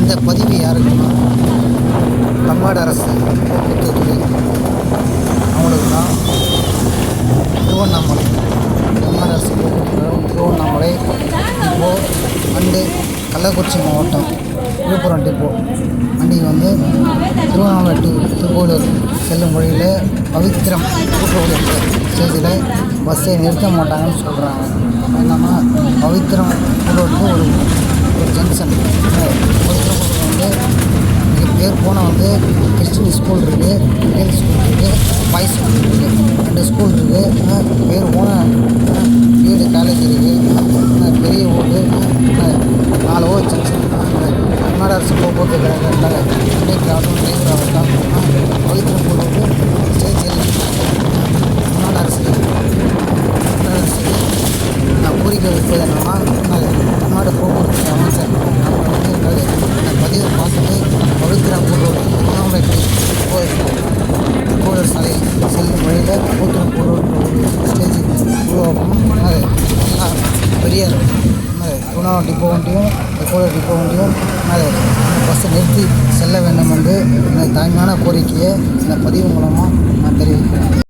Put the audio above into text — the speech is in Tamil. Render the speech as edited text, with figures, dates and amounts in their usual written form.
இந்த பதிவு யாருக்குன்னா தமிழ்நாடு அரசு போக்குவரத்து அவங்களுக்கு தான். திருவண்ணாமலை தமிழ்நாடு அரசு போக்குவரத்து திருவண்ணாமலை டிப்போ அண்டு கள்ளக்குறிச்சி மாவட்டம் விழுப்புரம் டிப்போ அன்றைக்கி வந்து திருவண்ணாமலை டு திருக்கோவிலூர் செல்லும் வழியில் பவித்திரம் கூட்டுறவு ஸ்டேஜில் பஸ்ஸை நிறுத்த மாட்டாங்கன்னு சொல்கிறாங்க. என்னன்னா பவித்திரம் கூட்டுறவுக்கு ஒரு ஜங்ஷன் பவித்திரம் வந்து பேர் போனால் வந்து கிறிஸ்டின் ஸ்கூல் இருக்குது, கேர்ள்ஸ் ஸ்கூல் இருக்குது, பாய்ஸ் ஸ்கூல் இருக்குது, 2 ஸ்கூல் இருக்குது. பேர் போன வீடு காலேஜ் இருக்குது, பெரிய ஊர் 4 ஊர் ஜங்ஷன். தமிழ்நாடு அரசு போக்குவரத்து கழகத்தால் இன்றைக்கு ஆகட்டும் டிரைவர் ஆகட்டும் பவித்திரம் கூட்டுறவுக்கு ஸ்டேஜில் தமிழ்நாடு அரசுக்கு கோரிக்கை வைப்பது என்னன்னா தமிழ்நாடு போக்குவரத்து அமைச்சர் வந்து இந்த பதிவை பார்த்துட்டு பவித்திரம் கூட்டுறவு திருவண்ணாமலை கோவிலூர் சாலையில் செல்லும் வழியில் பவித்திரம் கூட்டுறவு ஸ்டேஜ் உருவாக்கணும். பெரிய திருவண்ணாமலை டிப்போ வண்டியும் கோவிலூர் டிப்போ வண்டியும் பஸ்ஸை நிறுத்தி செல்ல வேண்டும் என்று எனது தாய்மையான கோரிக்கையை இந்த பதிவு மூலமாக நான் தெரிவிக்கிறேன்.